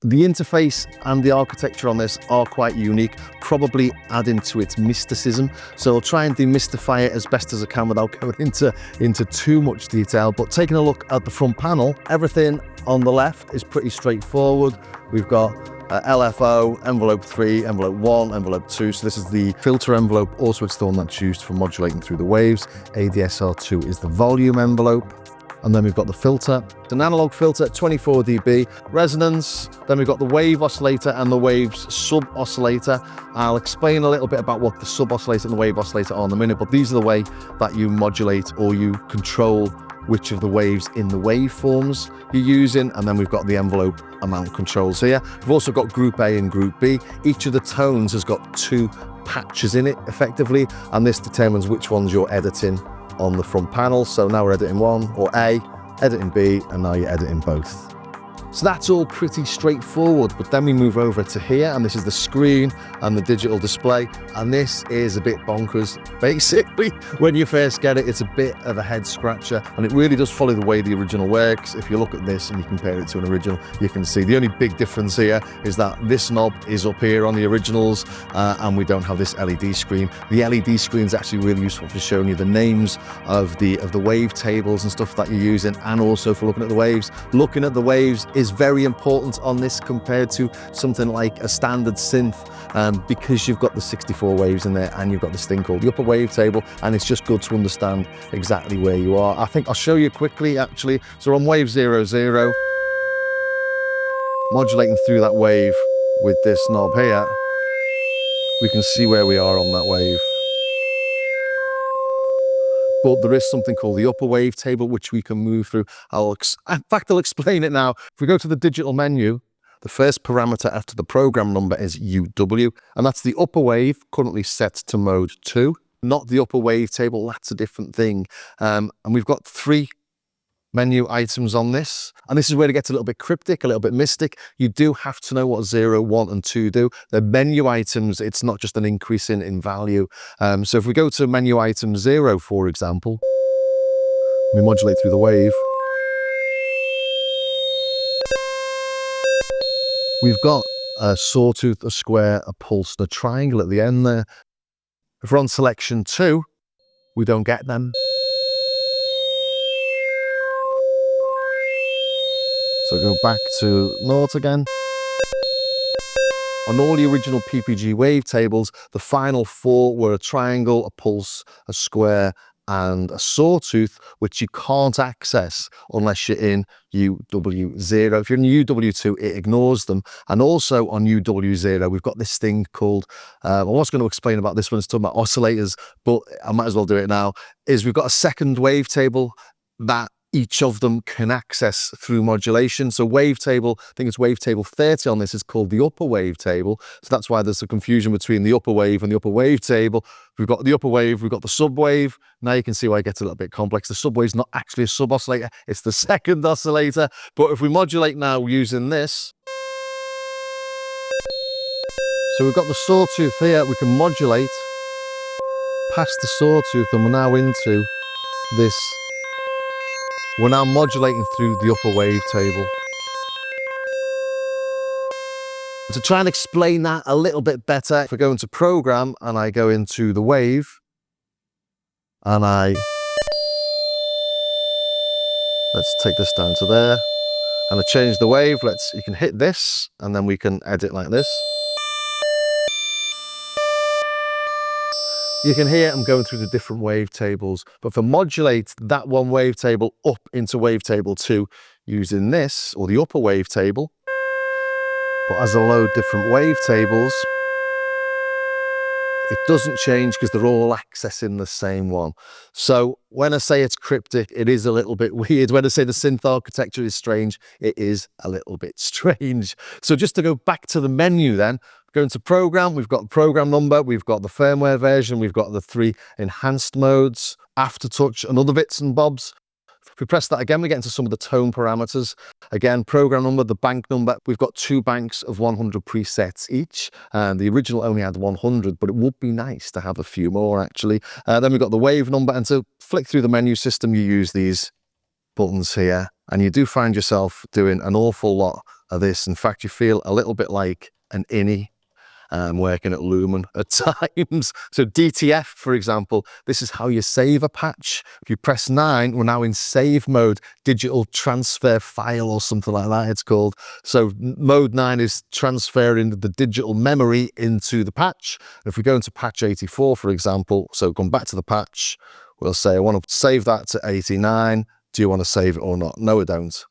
The interface and the architecture on this are quite unique, probably adding to its mysticism. So I'll try and demystify it as best as I can without going into too much detail. But taking a look at the front panel, everything on the left is pretty straightforward. We've got LFO, envelope 3, envelope 1, envelope 2. So this is the filter envelope. Also, it's the one that's used for modulating through the waves. ADSR2 is the volume envelope. And then we've got the filter. It's an analog filter, 24 dB. Resonance, then we've got the wave oscillator and the waves sub-oscillator. I'll explain a little bit about what the sub-oscillator and the wave oscillator are in a minute, but these are the way that you modulate or you control which of the waves in the waveforms you're using. And then we've got the envelope amount controls here. We've also got group A and group B. Each of the tones has got 2 patches in it effectively, and this determines which ones you're editing on the front panel. So now we're editing 1 or A, editing B, and now you're editing both. So that's all pretty straightforward, but then we move over to here, and this is the screen and the digital display, and this is a bit bonkers. Basically, when you first get it, it's a bit of a head scratcher, and it really does follow the way the original works. If you look at this and you compare it to an original, you can see the only big difference here is that this knob is up here on the originals, and we don't have this LED screen. The LED screen is actually really useful for showing you the names of the wavetables and stuff that you're using, and also for looking at the waves. Looking at the waves is very important on this compared to something like a standard synth, because you've got the 64 waves in there and you've got this thing called the upper wavetable, and it's just good to understand exactly where you are. I think I'll show you quickly actually. So on wave 00, modulating through that wave with this knob here, we can see where we are on that wave. But there is something called the upper wavetable, which we can move through. In fact, I'll explain it now. If we go to the digital menu, the first parameter after the program number is UW, and that's the upper wave, currently set to mode 2, not the upper wavetable. That's a different thing. And we've got 3 menu items on this, and this is where it gets a little bit cryptic, a little bit mystic. You do have to know what 0, 1 and 2 do. They're menu items. It's not just an increase in value. So if we go to menu item 0, for example, we modulate through the wave. We've got a sawtooth, a square, a pulse, and a triangle at the end there. If we're on selection 2, we don't get them. So go back to naught again. On all the original PPG wavetables, the final 4 were a triangle, a pulse, a square, and a sawtooth, which you can't access unless you're in UW0. If you're in UW2, it ignores them. And also on UW0, we've got this thing called, I was going to explain about this one, it's talking about oscillators, but I might as well do it now, is we've got a second wavetable that each of them can access through modulation. So wavetable, I think it's wavetable 30 on this, is called the upper wavetable. So that's why there's a confusion between the upper wave and the upper wavetable. We've got the upper wave, we've got the subwave. Now you can see why it gets a little bit complex. The subwave's not actually a sub-oscillator, it's the second oscillator. But if we modulate now using this, so we've got the sawtooth here, we can modulate past the sawtooth, and we're now into this. We're now modulating through the upper wavetable. To try and explain that a little bit better, if I go into program and I go into the wave, and let's take this down to there, and I change the wave, you can hit this, and then we can edit like this. You can hear I'm going through the different wavetables, but for modulate that one wavetable up into wavetable 2 using this, or the upper wavetable, but as I load different wavetables, it doesn't change because they're all accessing the same one. So when I say it's cryptic, it is a little bit weird. When I say the synth architecture is strange, it is a little bit strange. So just to go back to the menu then, go into program, we've got the program number, we've got the firmware version, we've got the 3 enhanced modes, aftertouch and other bits and bobs. If we press that again, we get into some of the tone parameters. Again, program number, the bank number. We've got 2 banks of 100 presets each. And the original only had 100, but it would be nice to have a few more actually. Then we've got the wave number. And to flick through the menu system, you use these buttons here. And you do find yourself doing an awful lot of this. In fact, you feel a little bit like an innie working at Lumen at times. So DTF, for example, this is how you save a patch. If you press 9, we're now in save mode, digital transfer file or something like that it's called. So mode 9 is transferring the digital memory into the patch. If we go into patch 84, for example, so come back to the patch, we'll say, I want to save that to 89. Do you want to save it or not? No, I don't.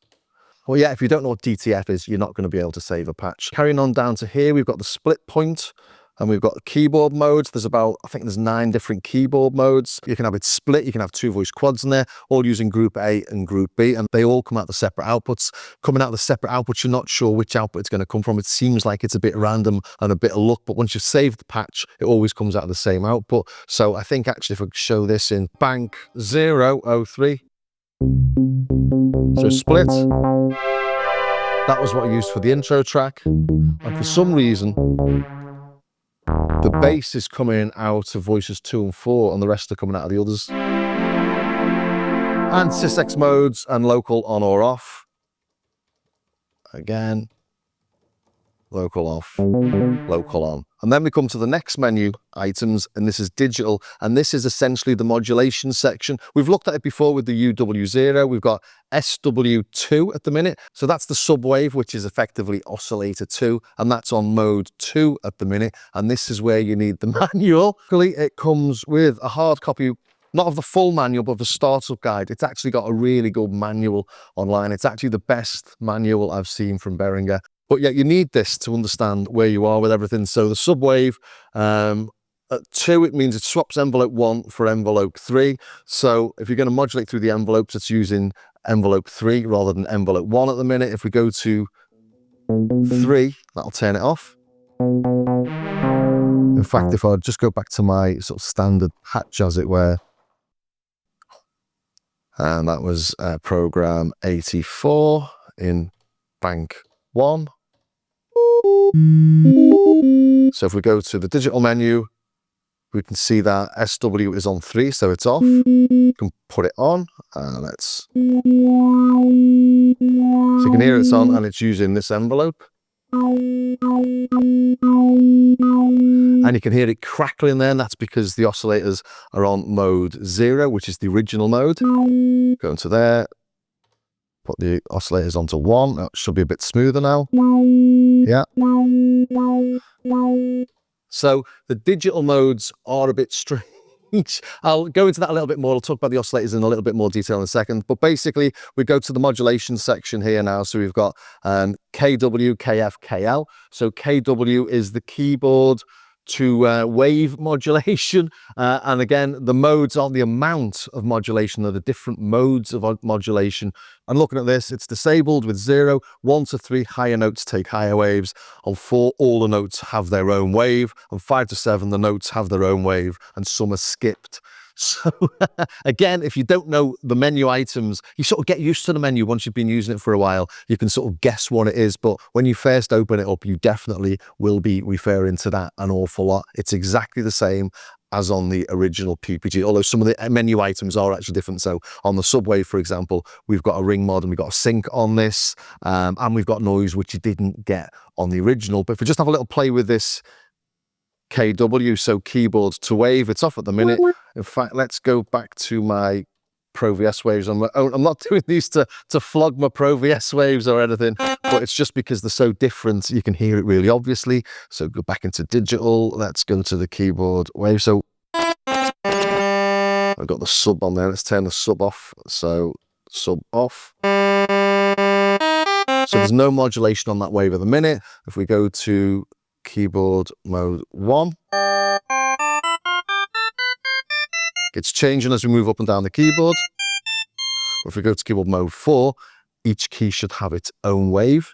Well, yeah, if you don't know what DTF is, you're not going to be able to save a patch. Carrying on down to here, we've got the split point and we've got the keyboard modes. There's about, I think there's 9 different keyboard modes. You can have it split, you can have 2 voice quads in there, all using group A and group B, and they all come out the separate outputs. Coming out the separate outputs, you're not sure which output it's going to come from. It seems like it's a bit random and a bit of luck, but once you've saved the patch, it always comes out of the same output. So I think actually if I show this in bank 003, so split, that was what I used for the intro track. And for some reason, the bass is coming out of voices 2 and 4 and the rest are coming out of the others. And sysx modes and local on or off. Again, local off, local on. And then we come to the next menu items, and this is digital, and this is essentially the modulation section. We've looked at it before with the UW0. We've got SW2 at the minute. So that's the subwave, which is effectively oscillator 2, and that's on mode 2 at the minute. And this is where you need the manual. It comes with a hard copy, not of the full manual, but of the startup guide. It's actually got a really good manual online. It's actually the best manual I've seen from Behringer. But yeah, you need this to understand where you are with everything. So the subwave, at 2, it means it swaps envelope 1 for envelope 3. So if you're going to modulate through the envelopes, it's using envelope 3 rather than envelope 1 at the minute. If we go to 3, that'll turn it off. In fact, if I just go back to my sort of standard patch, as it were, and that was program 84 in bank 1. So if we go to the digital menu, we can see that SW is on 3, so it's off. You can put it on. So you can hear it's on and it's using this envelope. And you can hear it crackling there, and that's because the oscillators are on mode 0, which is the original mode. Go into there, put the oscillators onto 1. That should be a bit smoother now. Yeah. So the digital modes are a bit strange. I'll go into that a little bit more. I'll talk about the oscillators in a little bit more detail in a second. But basically, we go to the modulation section here now. So we've got KW, KF, KL. So KW is the keyboard to wave modulation. And again, the modes aren't the amount of modulation, they're the different modes of modulation. And looking at this, it's disabled with 0, 1 to 3, higher notes take higher waves. On 4, all the notes have their own wave. On 5 to 7, the notes have their own wave, and some are skipped. So again, if you don't know the menu items, you sort of get used to the menu once you've been using it for a while. You can sort of guess what it is, but when you first open it up, you definitely will be referring to that an awful lot. It's exactly the same as on the original PPG, although some of the menu items are actually different. So on the subwave, for example, we've got a ring mod and we've got a sync on this, and we've got noise, which you didn't get on the original. But if we just have a little play with this KW, so keyboard to wave, it's off at the minute. In fact, let's go back to my Pro VS waves on my own. I'm not doing these to flog my Pro VS waves or anything, but it's just because they're so different. You can hear it really obviously. So go back into digital. Let's go to the keyboard wave. So I've got the sub on there. Let's turn the sub off. So sub off. So there's no modulation on that wave at the minute. If we go to keyboard mode 1, it's changing as we move up and down the keyboard. If we go to keyboard mode 4, each key should have its own wave.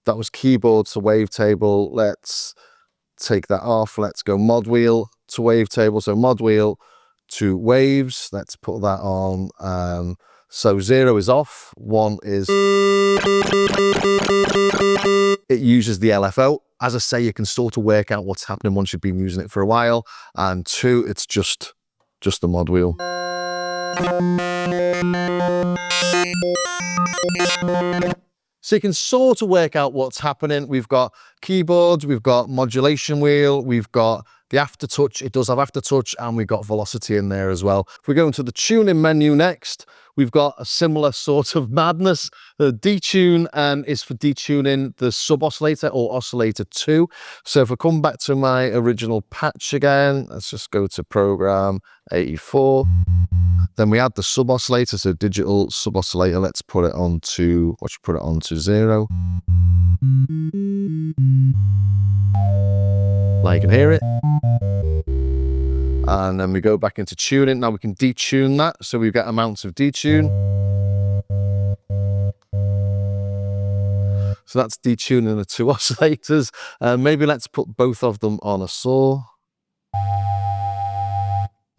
That was keyboard to wavetable. Let's take that off. Let's go mod wheel to wavetable. So mod wheel to waves. Let's put that on. So 0 is off, 1 is, it uses the LFO. As I say, you can sort of work out what's happening once you've been using it for a while. And 2, it's just the mod wheel. So you can sort of work out what's happening. We've got keyboards, we've got modulation wheel, we've got the aftertouch. It does have aftertouch, and we've got velocity in there as well. If we go into the tuning menu next, we've got a similar sort of madness. The detune is for detuning the sub oscillator or oscillator 2. So if I come back to my original patch again, let's just go to program 84. Then we add the sub oscillator, so digital sub oscillator. Let's put it onto, what should we put it onto? 0. Now you can hear it. And then we go back into tuning. Now we can detune that, so we've got amounts of detune. So that's detuning the 2 oscillators. Maybe let's put both of them on a saw.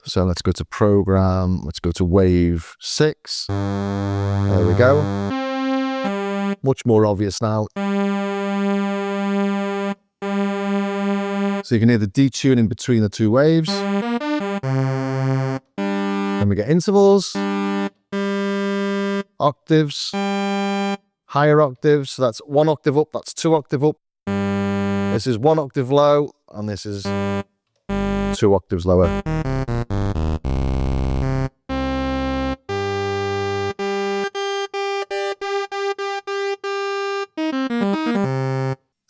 So let's go to program, let's go to wave 6. There we go. Much more obvious now. So you can hear the detuning between the 2 waves. Then we get intervals, octaves, higher octaves. So that's 1 octave up, that's 2 octave up. This is 1 octave low, and this is 2 octaves lower.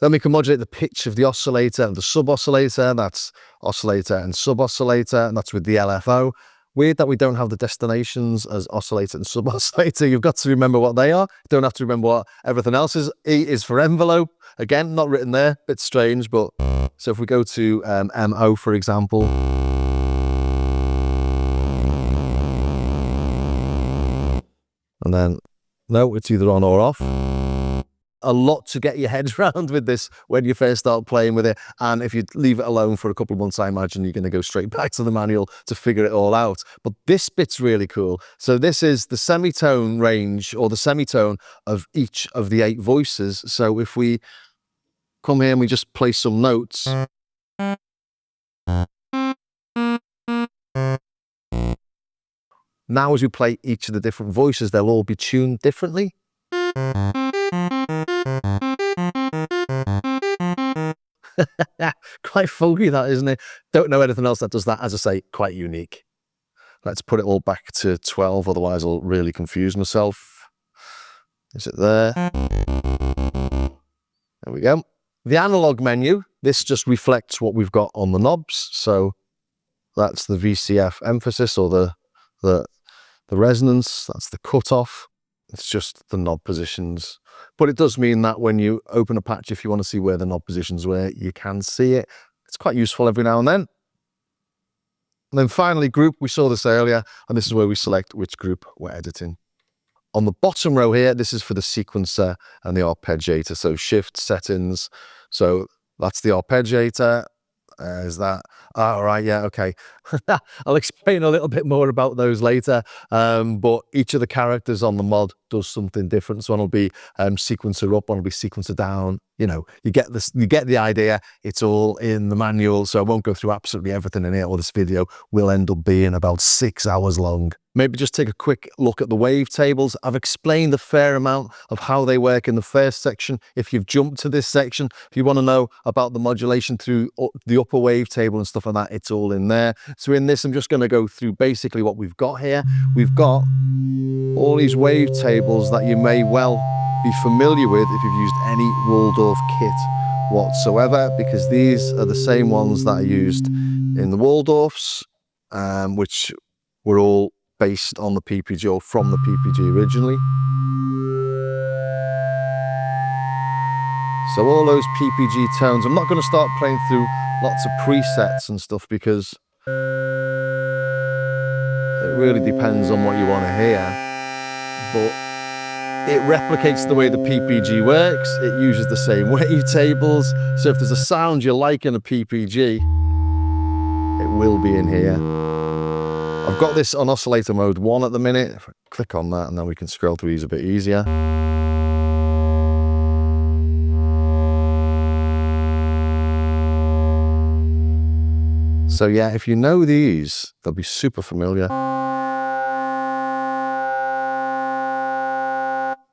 Then we can modulate the pitch of the oscillator and the sub-oscillator. That's oscillator and sub-oscillator, and that's with the LFO. Weird that we don't have the destinations as oscillator and sub-oscillator. You've got to remember what they are. You don't have to remember what everything else is. E is for envelope. Again, not written there. Bit strange, but... So if we go to MO, for example... And then... No, it's either on or off. A lot to get your head around with this when you first start playing with it, and if you leave it alone for a couple of months, I imagine you're going to go straight back to the manual to figure it all out. But this bit's really cool. So this is the semitone range, or the semitone of each of the 8 voices. So if we come here and we just play some notes, now as we play each of the different voices, they'll all be tuned differently. Quite funky, that, isn't it? Don't know anything else that does that. As I say, quite unique. Let's put it all back to 12, otherwise I'll really confuse myself. Is it there? There we go. The analog menu, this just reflects what we've got on the knobs. So that's the VCF emphasis, or the resonance. That's the cutoff. It's just the knob positions. But it does mean that when you open a patch, if you want to see where the knob positions were, you can see it. It's quite useful every now and then. And then finally, group. We saw this earlier, and this is where we select which group we're editing. On the bottom row here, this is for the sequencer and the arpeggiator. So shift settings. So that's the arpeggiator. Is that? All right, yeah, okay. I'll explain a little bit more about those later. But each of the characters on the mod does something different. So one will be sequencer up, one will be sequencer down. You know, you get this, you get the idea. It's all in the manual, so I won't go through absolutely everything in it, or this video will end up being about 6 hours long. Maybe just take a quick look at the wavetables. I've explained a fair amount of how they work in the first section. If you've jumped to this section, if you want to know about the modulation through the upper wavetable and stuff like that, it's all in there. So in this, I'm just going to go through basically what we've got here. We've got all these wavetables that you may well be familiar with if you've used any Waldorf kit whatsoever, because these are the same ones that are used in the Waldorfs, which were all based on the PPG, or from the PPG originally. So all those PPG tones, I'm not going to start playing through lots of presets and stuff, because it really depends on what you want to hear. But it replicates the way the PPG works. It uses the same wavetables. So if there's a sound you like in a PPG, it will be in here. I've got this on oscillator mode 1 at the minute. If I click on that, and then we can scroll through these a bit easier. So yeah, if you know these, they'll be super familiar.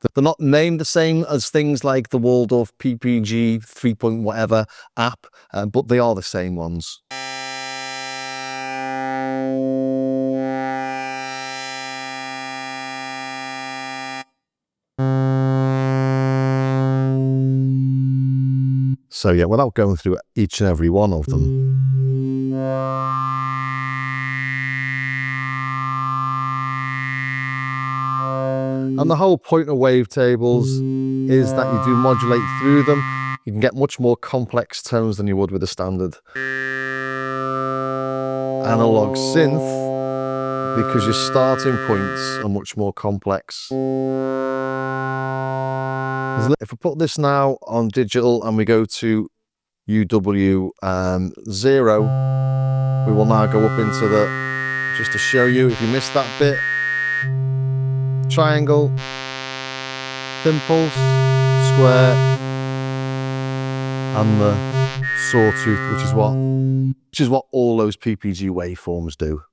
They're not named the same as things like the Waldorf PPG 3 point whatever app, but they are the same ones. So yeah, without going through each and every one of them. And the whole point of wavetables is that you do modulate through them. You can get much more complex tones than you would with a standard analog synth, because your starting points are much more complex. If we put this now on digital and we go to UW0, we will now go up into the, just to show you if you missed that bit, triangle, dimples, square, and the sawtooth, which is what all those PPG waveforms do.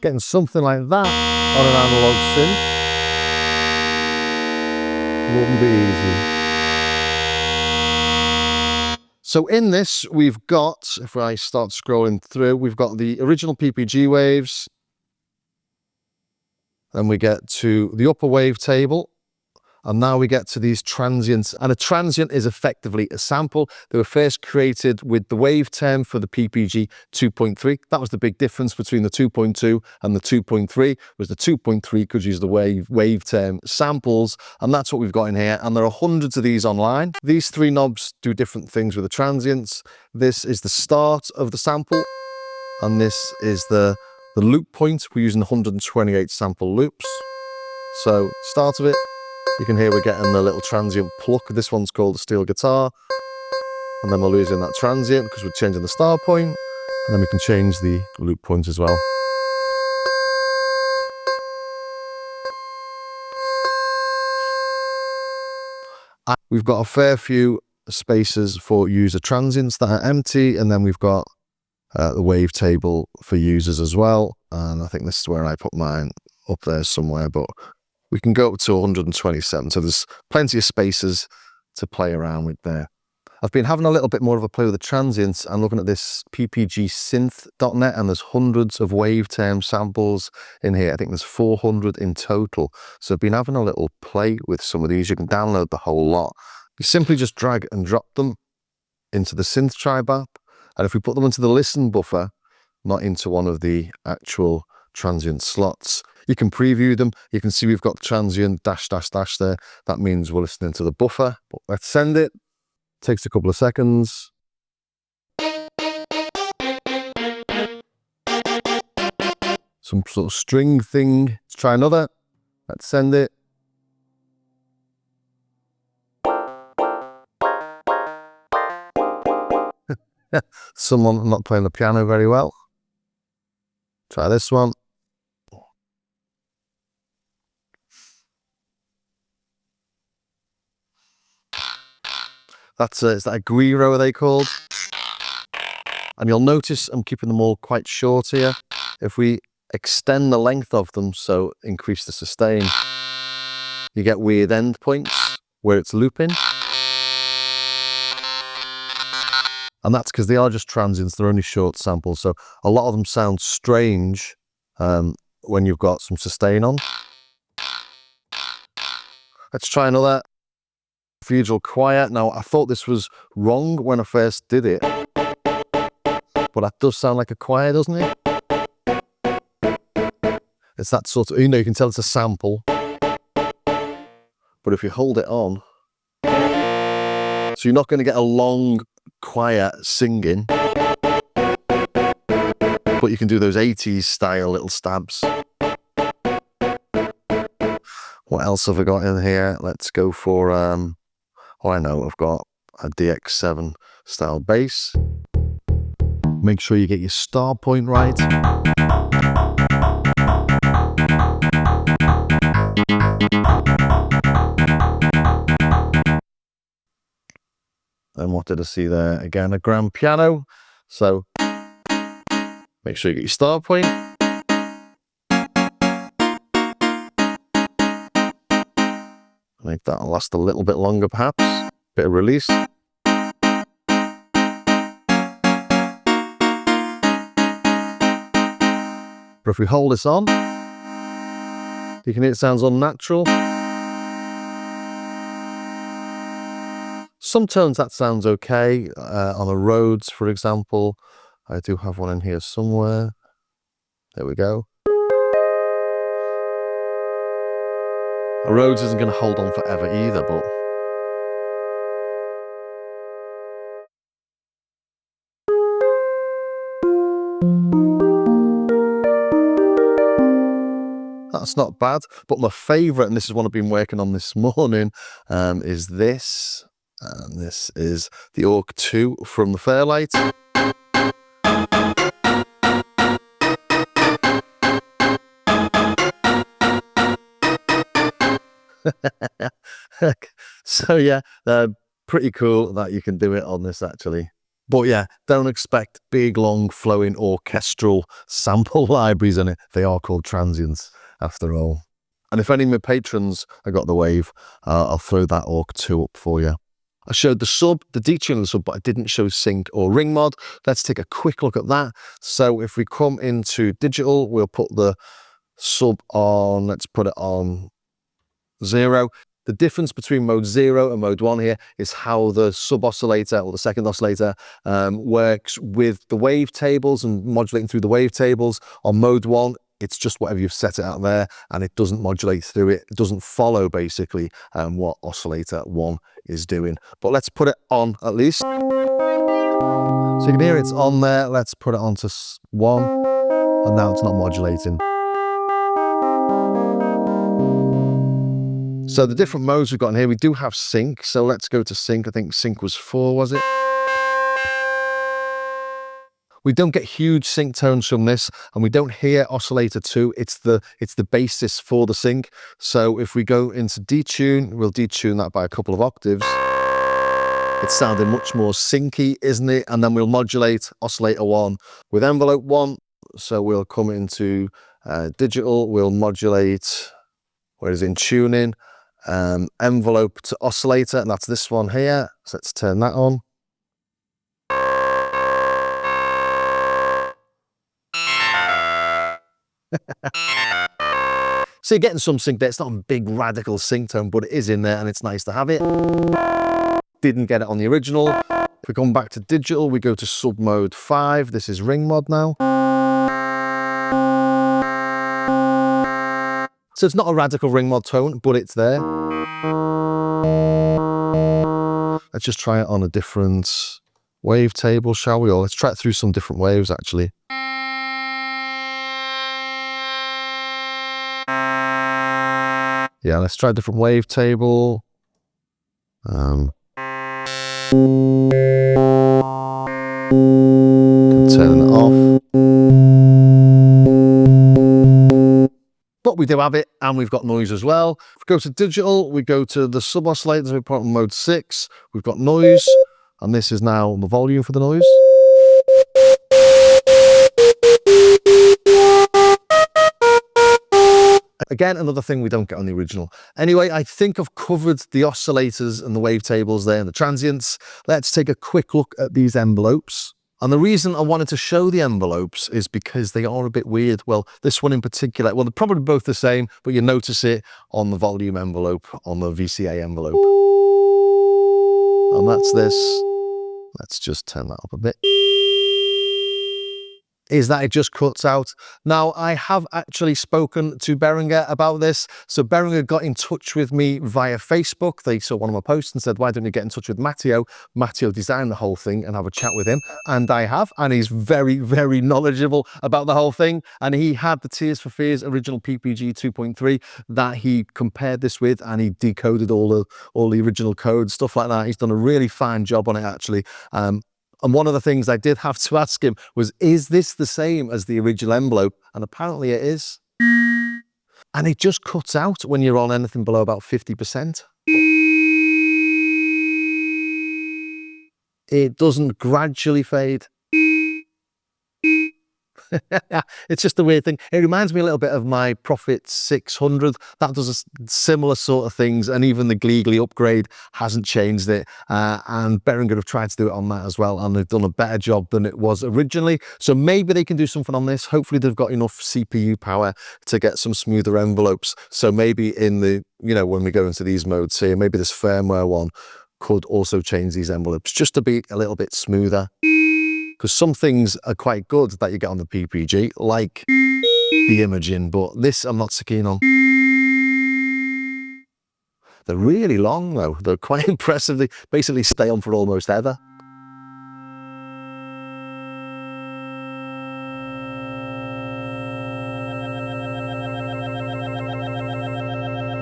Getting something like that on an analog synth wouldn't be easy. So in this, we've got, if I start scrolling through, we've got the original PPG waves. Then we get to the upper wavetable. And now we get to these transients. And a transient is effectively a sample. They were first created with the wave term for the PPG 2.3. That was the big difference between the 2.2 and the 2.3, was the 2.3 could use the wave term samples. And that's what we've got in here. And there are hundreds of these online. These three knobs do different things with the transients. This is the start of the sample. And this is the loop point. We're using 128 sample loops. So start of it. You can hear we're getting the little transient pluck. This one's called the steel guitar. And then we're losing that transient because we're changing the start point. And then we can change the loop point as well. We've got a fair few spaces for user transients that are empty. And then we've got the wavetable for users as well. And I think this is where I put mine up there somewhere, but we can go up to 127, so there's plenty of spaces to play around with there. I've been having a little bit more of a play with the transients and looking at this ppgsynth.net, and there's hundreds of wave term samples in here. I think there's 400 in total. So I've been having a little play with some of these. You can download the whole lot. You simply just drag and drop them into the Synth Tribe app. And if we put them into the listen buffer, not into one of the actual transient slots, you can preview them. You can see we've got transient dash dash dash there. That means we're listening to the buffer. But let's send it. Takes a couple of seconds. Some sort of string thing. Let's try another. Let's send it. Someone not playing the piano very well. Try this one. Is that a guiro are they called? And you'll notice I'm keeping them all quite short here. If we extend the length of them, so increase the sustain, you get weird end points where it's looping. And that's because they are just transients, they're only short samples. So a lot of them sound strange when you've got some sustain on. Let's try another. Cathedral choir. Now, I thought this was wrong when I first did it, but that does sound like a choir, doesn't it? It's that sort of, you know, you can tell it's a sample, but if you hold it on, so you're not going to get a long choir singing, but you can do those 80s style little stabs. What else have I got in here? Let's go for, oh, I know, I've got a DX7 style bass. Make sure you get your start point right. And what did I see there? Again, a grand piano. So make sure you get your start point. Make that last a little bit longer, perhaps. Bit of release. But if we hold this on, you can hear it sounds unnatural. Some tones that sounds okay. On the Rhodes, for example, I do have one in here somewhere. There we go. A Rhodes isn't going to hold on forever either, but that's not bad. But my favourite, and this is one I've been working on this morning, is this. And this is the Orc 2 from the Fairlight. So yeah, pretty cool that you can do it on this actually. But yeah, don't expect big, long, flowing orchestral sample libraries in it. They are called transients after all. And if any of my patrons have got the Wave, I'll throw that Orc 2 up for you. I showed the sub, the detune of the sub, but I didn't show sync or ring mod. Let's take a quick look at that. So if we come into digital, we'll put the sub on, let's put it on 0. The difference between mode 0 and mode 1 here is how the sub oscillator or the second oscillator works with the wavetables and modulating through the wavetables. On mode 1, it's just whatever you've set it out there, and it doesn't modulate through it. It doesn't follow basically what oscillator 1 is doing. But let's put it on at least. So you can hear it's on there. Let's put it onto 1, and now it's not modulating. So the different modes we've got in here, we do have sync. So let's go to sync. I think sync was 4, was it? We don't get huge sync tones from this, and we don't hear oscillator 2. It's the basis for the sync. So if we go into detune, we'll detune that by a couple of octaves. It's sounding much more syncy, isn't it? And then we'll modulate oscillator 1 with envelope 1. So we'll come into digital, we'll modulate, where is it, in tuning, envelope to oscillator, and that's this one here. So let's turn that on. So you're getting some sync there. It's not a big radical sync tone, but it is in there and it's nice to have it. Didn't get it on the original. If we come back to digital, we go to sub mode 5. This is ring mod now. So it's not a radical ring mod tone, but it's there. Let's just try it on a different wavetable, shall we? Or let's try it through some different waves actually. Yeah, let's try a different wavetable. Turn it off. But we do have it, and we've got noise as well. If we go to digital, we go to the sub oscillators, we put on mode 6. We've got noise, and this is now the volume for the noise. Again, another thing we don't get on the original. Anyway, I think I've covered the oscillators and the wavetables there and the transients. Let's take a quick look at these envelopes. And the reason I wanted to show the envelopes is because they are a bit weird. Well, this one in particular, well, they're probably both the same, but you notice it on the volume envelope, on the VCA envelope. And that's this. Let's just turn that up a bit. Is that it just cuts out. Now, I have actually spoken to Behringer about this. So Behringer got in touch with me via Facebook. They saw one of my posts and said, why don't you get in touch with Matteo? Matteo designed the whole thing and have a chat with him. And I have, and he's very, very knowledgeable about the whole thing. And he had the Tears for Fears original PPG 2.3 that he compared this with, and he decoded all the original code, stuff like that. He's done a really fine job on it, actually. And one of the things I did have to ask him was, is this the same as the original envelope? And apparently it is. And it just cuts out when you're on anything below about 50%. It doesn't gradually fade. It's just a weird thing. It reminds me a little bit of my Prophet 600. That does a similar sort of things, and even the Gleegly upgrade hasn't changed it. And Behringer have tried to do it on that as well, and they've done a better job than it was originally. So maybe they can do something on this. Hopefully they've got enough CPU power to get some smoother envelopes. So maybe in the, when we go into these modes here, maybe this firmware one could also change these envelopes just to be a little bit smoother. Because some things are quite good that you get on the PPG, like the imaging, but this I'm not so keen on. They're really long though. They're quite impressive. They basically stay on for almost ever.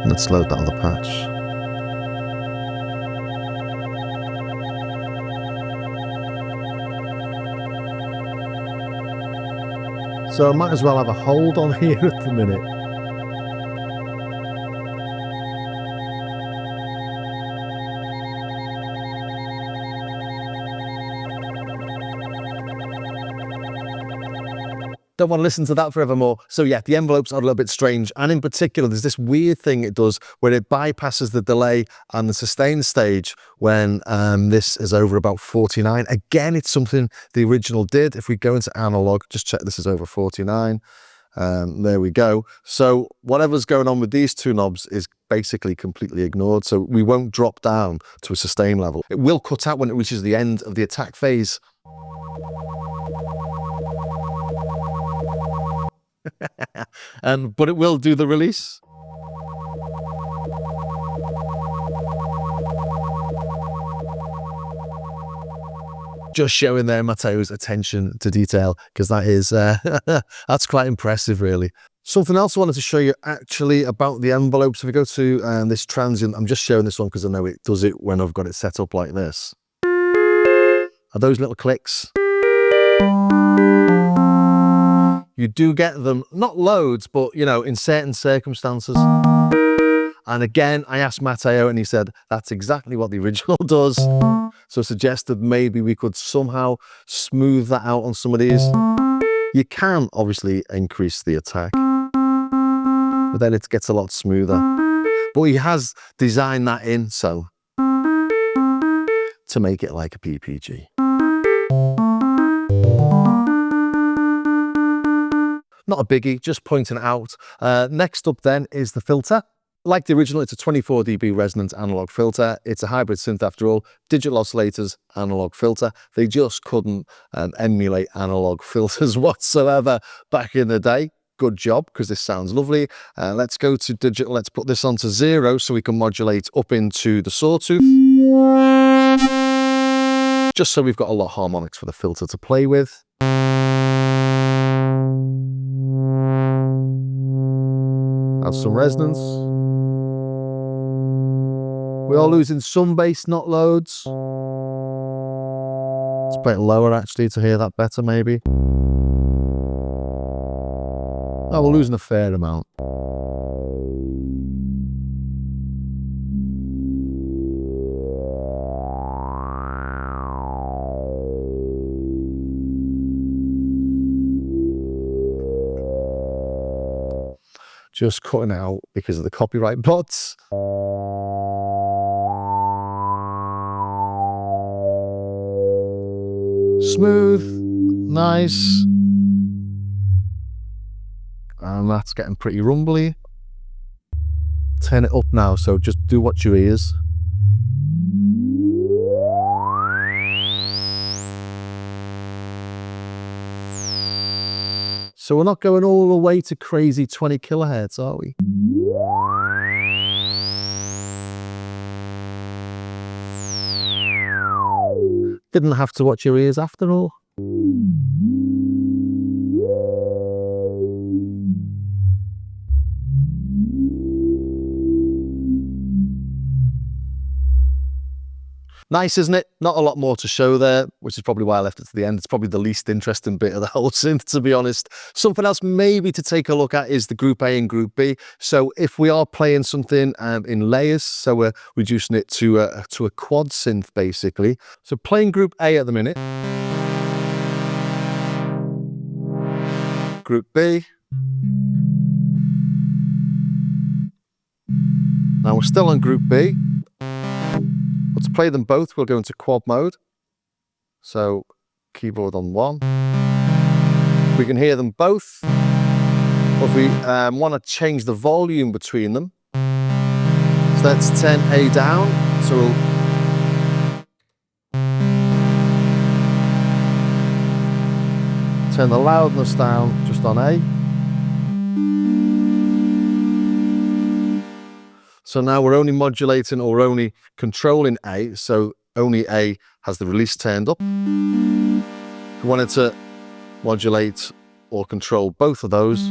Let's load that other patch. So I might as well have a hold on here at the minute. Don't want to listen to that forevermore. So yeah, the envelopes are a little bit strange. And in particular, there's this weird thing it does where it bypasses the delay and the sustain stage when this is over about 49. Again, it's something the original did. If we go into analog, just check this is over 49. There we go. So whatever's going on with these two knobs is basically completely ignored. So we won't drop down to a sustain level. It will cut out when it reaches the end of the attack phase. But it will do the release. Just showing there Matteo's attention to detail, because that is that's quite impressive, really. Something else I wanted to show you actually about the envelopes. If we go to this transient, I'm just showing this one because I know it does it when I've got it set up like this. Are those little clicks? You do get them, not loads, but in certain circumstances. And again, I asked Matteo and he said that's exactly what the original does. So suggested maybe we could somehow smooth that out on some of these. You can obviously increase the attack, but then it gets a lot smoother. But he has designed that in so to make it like a PPG. Not a biggie, just pointing it out. Next up then is the filter. Like the original, it's a 24 dB resonant analog filter. It's a hybrid synth after all. Digital oscillators, analog filter. They just couldn't emulate analog filters whatsoever back in the day. Good job, because this sounds lovely. Let's go to digital. Let's put this onto 0 so we can modulate up into the sawtooth. Just so we've got a lot of harmonics for the filter to play with. Have some resonance. We are losing some bass, not loads. Let's play it lower actually to hear that better maybe. Oh, we're losing a fair amount. Just cutting it out because of the copyright bots. Smooth, nice. And that's getting pretty rumbly. Turn it up now, so just do watch your ears. So we're not going all the way to crazy 20 kilohertz, are we? Didn't have to watch your ears after all. Nice, isn't it? Not a lot more to show there, which is probably why I left it to the end. It's probably the least interesting bit of the whole synth, to be honest. Something else maybe to take a look at is the Group A and Group B. So if we are playing something in layers, so we're reducing it to a quad synth, basically. So playing Group A at the minute. Group B. Now we're still on Group B. But to play them both, we'll go into quad mode. So keyboard on 1. We can hear them both. Or if we want to change the volume between them, so let's turn A down. So we'll turn the loudness down just on A. So now we're only modulating or we're only controlling A, so only A has the release turned up. If we wanted to modulate or control both of those,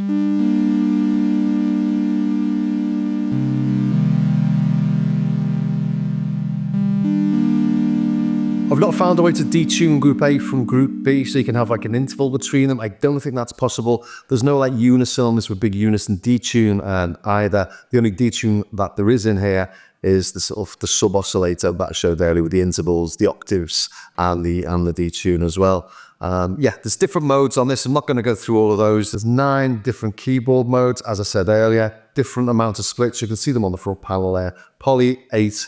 I've not found a way to detune Group A from Group B so you can have like an interval between them. I don't think that's possible. There's no like unison on this with big unison detune and either. The only detune that there is in here is the sort of the sub oscillator that I showed earlier with the intervals, the octaves and the detune as well. Yeah, there's different modes on this. I'm not going to go through all of those. There's 9 different keyboard modes, as I said earlier, different amount of splits. You can see them on the front panel there. Poly 8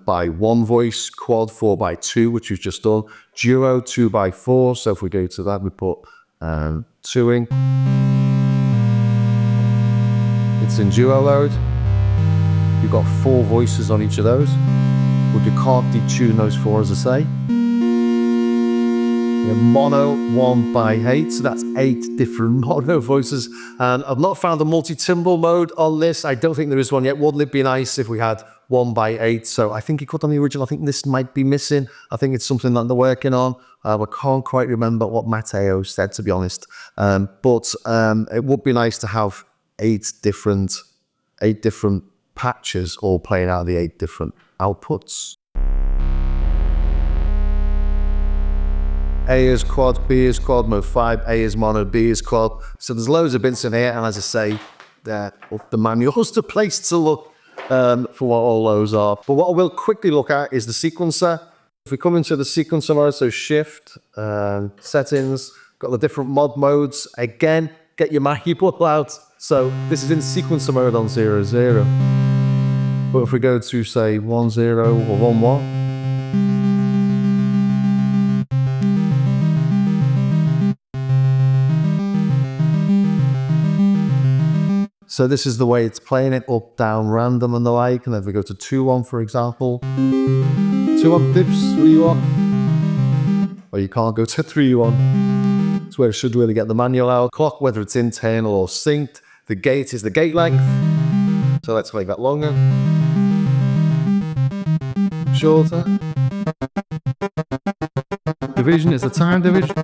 by 1 voice, quad 4 by 2, which we've just done, duo 2 by 4. So if we go to that, we put 2ing. It's in duo mode. You've got 4 voices on each of those, but you can't detune those 4, as I say. Mono 1 by 8, so that's 8 different mono voices. And I've not found a multi-timbal mode on this. I don't think there is one yet. Wouldn't it be nice if we had 1 by 8? So I think it could on the original. I think this might be missing. I think it's something that they're working on. I can't quite remember what Matteo said, to be honest. But it would be nice to have 8 different patches all playing out the 8 different outputs. A is quad, B is quad, mode 5, A is mono, B is quad. So there's loads of bits in here, and as I say, the manual's the place to look for what all those are. But what I will quickly look at is the sequencer. If we come into the sequencer mode, so shift, settings, got the different mod modes. Again, get your manual out. So this is in sequencer mode on 0, 0. But if we go to say 1, 0 or 1, 1, so this is the way it's playing it, up, down, random and the like. And then if we go to 2-1, for example, 2-1 dips, 3-1. Or you can't go to 3-1. It's where it should really get the manual out. Clock, whether it's internal or synced. The gate is the gate length. So let's make that longer. Shorter. Division is the time division.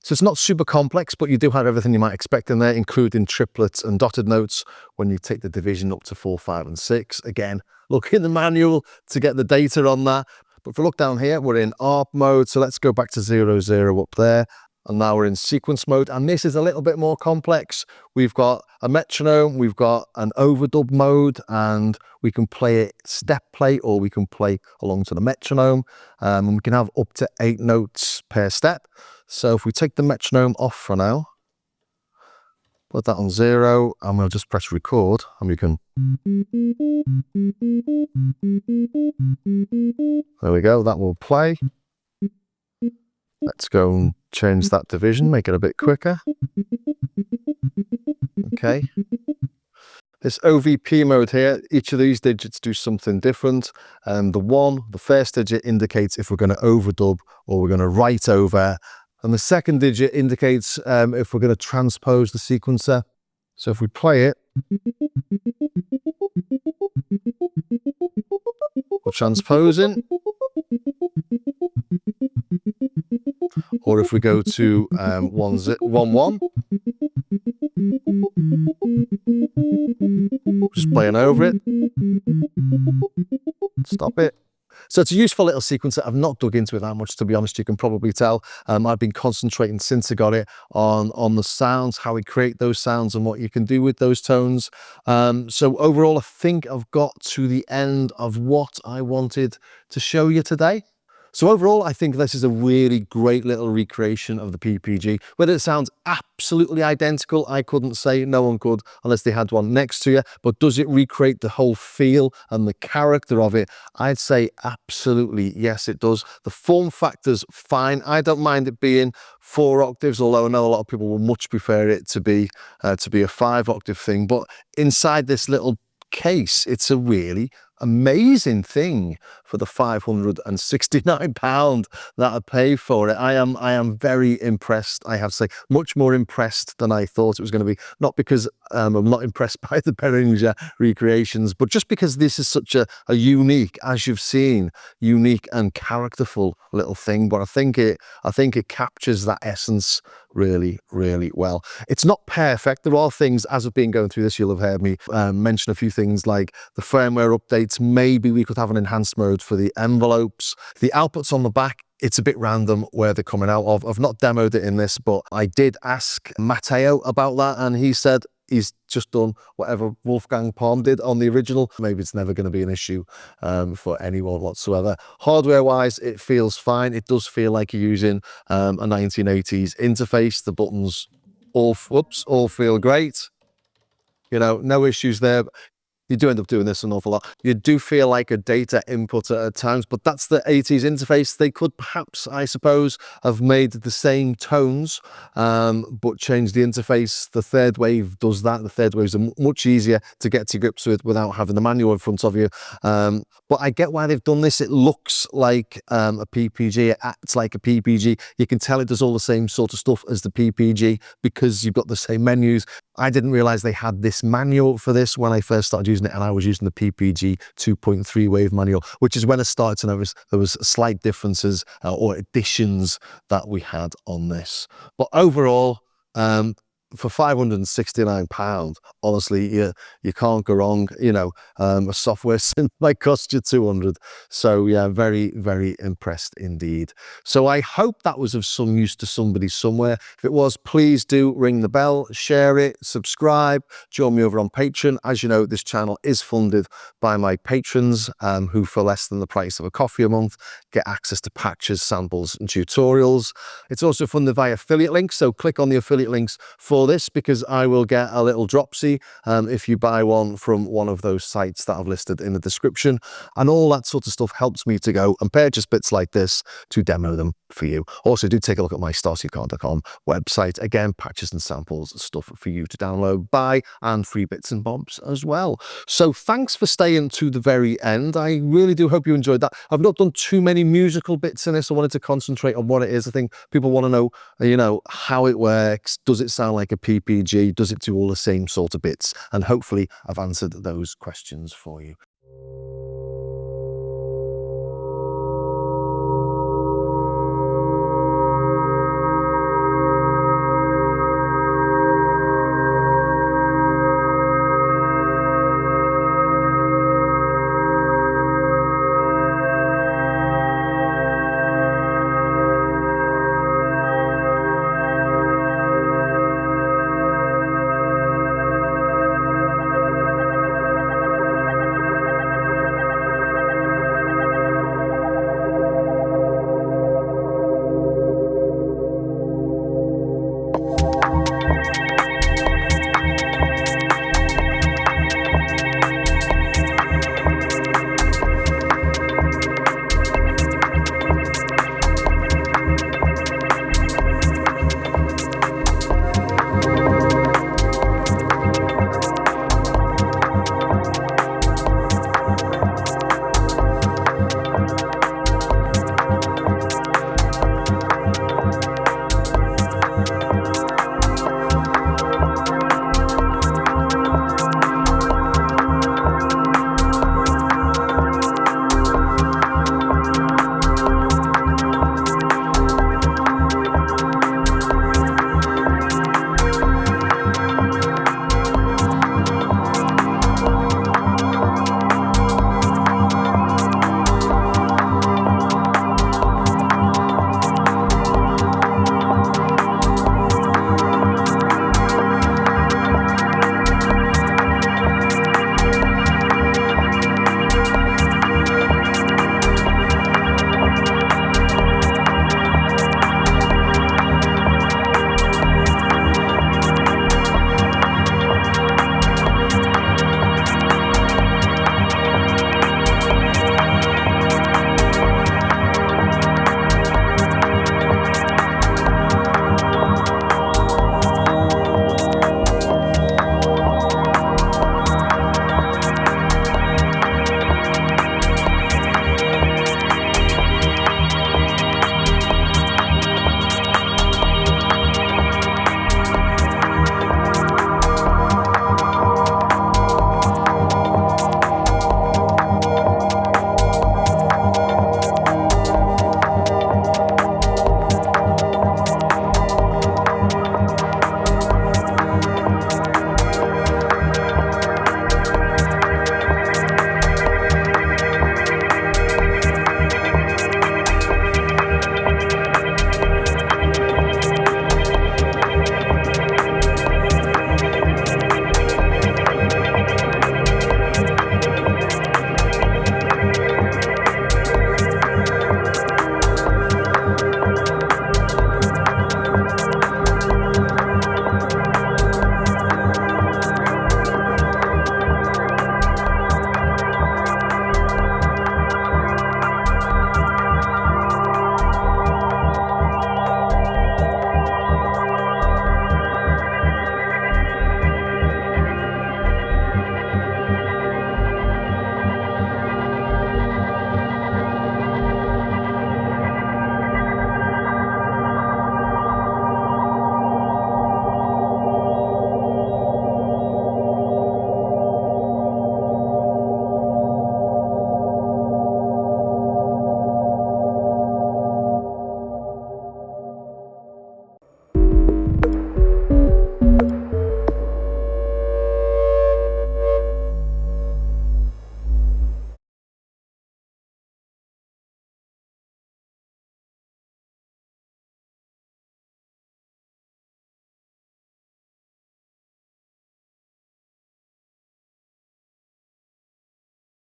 So it's not super complex, but you do have everything you might expect in there, including triplets and dotted notes when you take the division up to 4, 5, and 6. Again, look in the manual to get the data on that. But if we look down here, we're in ARP mode. So let's go back to 0, 0 up there. And now we're in sequence mode. And this is a little bit more complex. We've got a metronome, we've got an overdub mode, and we can play it step play or we can play along to the metronome. And we can have up to 8 notes per step. So if we take the metronome off for now, put that on 0, and we'll just press record, and we can... There we go, that will play. Let's go and change that division, make it a bit quicker. Okay. This OVP mode here, each of these digits do something different. The 1, the first digit indicates if we're going to overdub or we're going to write over. And the second digit indicates if we're going to transpose the sequencer. So if we play it, we're transposing. Or if we go to 1, 1, 1. Just playing over it. Stop it. So it's a useful little sequencer. I've not dug into it that much, to be honest. You can probably tell. I've been concentrating since I got it on the sounds, how we create those sounds and what you can do with those tones. So overall, I think I've got to the end of what I wanted to show you today. So overall, I think this is a really great little recreation of the PPG. Whether it sounds absolutely identical, I couldn't say. No one could unless they had one next to you. But does it recreate the whole feel and the character of it? I'd say absolutely yes, it does. The form factor's fine. I don't mind it being 4 octaves, although I know a lot of people will much prefer it to be a 5-octave thing. But inside this little case, it's a really amazing thing for the £569 that I paid for it. I am very impressed. I have to say, much more impressed than I thought it was going to be. Not because I'm not impressed by the Behringer recreations, but just because this is such a unique, as you've seen, unique and characterful little thing. But I think it captures that essence really, really well. It's not perfect. There are things, as I've been going through this, you'll have heard me mention a few things like the firmware updates. Maybe we could have an enhanced mode for the envelopes. The outputs on the back, it's a bit random where they're coming out of. I've not demoed it in this, but I did ask Matteo about that, and he said he's just done whatever Wolfgang Palm did on the original. Maybe it's never going to be an issue for anyone whatsoever. Hardware-wise, it feels fine. It does feel like you're using a 1980s interface. The buttons all feel great. You know, no issues there. You do end up doing this an awful lot. You do feel like a data inputter at times, but that's the 80s interface. They could perhaps, I suppose, have made the same tones, but changed the interface. The third wave does that. The third waves are much easier to get to grips with without having the manual in front of you. But I get why they've done this. It looks like a PPG. It acts like a PPG. You can tell it does all the same sort of stuff as the PPG because you've got the same menus. I didn't realize they had this manual for this when I first started using it, and I was using the PPG 2.3 wave manual, which is when I started to notice there was slight differences or additions that we had on this. But overall, for £569, honestly, you can't go wrong. You know, a software synth might cost you 200. So yeah, very, very impressed indeed. So I hope that was of some use to somebody somewhere. If it was, please do ring the bell, share it, subscribe, join me over on Patreon. As you know, this channel is funded by my patrons, who for less than the price of a coffee a month get access to patches, samples and tutorials. It's also funded via affiliate links, so click on the affiliate links for this, because I will get a little dropsy if you buy one from one of those sites that I've listed in the description, and all that sort of stuff helps me to go and purchase bits like this to demo them for you. Also, do take a look at my startyourcar.com website. Again, patches and samples, stuff for you to download, buy, and free bits and bobs as well. So thanks for staying to the very end. I really do hope you enjoyed that. I've not done too many musical bits in this. I wanted to concentrate on what it is. I think people want to know, you know, how it works. Does it sound like a PPG? Does it do all the same sort of bits? And hopefully I've answered those questions for you.